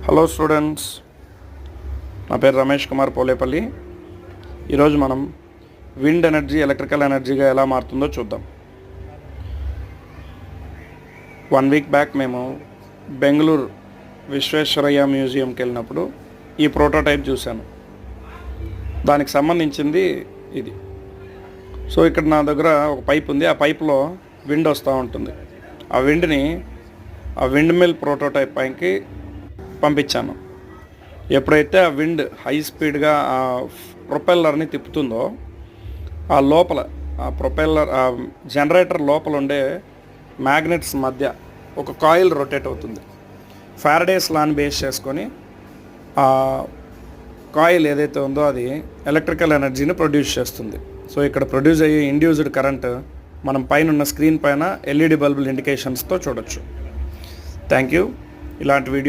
Hello students, నా పేరు రమేష్ కుమార్ పోలేపల్లి. ఈరోజు మనం విండ్ ఎనర్జీ ఎలక్ట్రికల్ ఎనర్జీగా ఎలా మారుతుందో చూద్దాం. 1 వీక్ బ్యాక్ మేము బెంగళూరు విశ్వేశ్వరయ్య మ్యూజియంకి వెళ్ళినప్పుడు ఈ ప్రోటోటైప్ చూశాను. దానికి సంబంధించింది ఇది. సో ఇక్కడ నా దగ్గర ఒక పైప్ ఉంది. ఆ పైప్లో విండ్ వస్తూ ఉంటుంది. ఆ విండ్ని ఆ విండ్ మిల్ ప్రోటోటైప్ పైకి పంపించాను. ఎప్పుడైతే ఆ విండ్ హై స్పీడ్గా ఆ ప్రొపెల్లర్ని తిప్పుతుందో ఆ లోపల ఆ ప్రొపెల్లర్ ఆ జనరేటర్ లోపల ఉండే మ్యాగ్నెట్స్ మధ్య ఒక కాయిల్ రొటేట్ అవుతుంది. ఫారడేస్ లాని బేస్ చేసుకొని ఆ కాయిల్ ఏదైతే ఉందో అది ఎలక్ట్రికల్ ఎనర్జీని ప్రొడ్యూస్ చేస్తుంది. సో ఇక్కడ ప్రొడ్యూస్ అయ్యే ఇండ్యూస్డ్ కరెంట్ మనం పైన ఉన్న స్క్రీన్ పైన ఎల్ఈడి బల్బుల ఇండికేషన్స్తో చూడొచ్చు. Thank you. ఇలాంటి వీడియో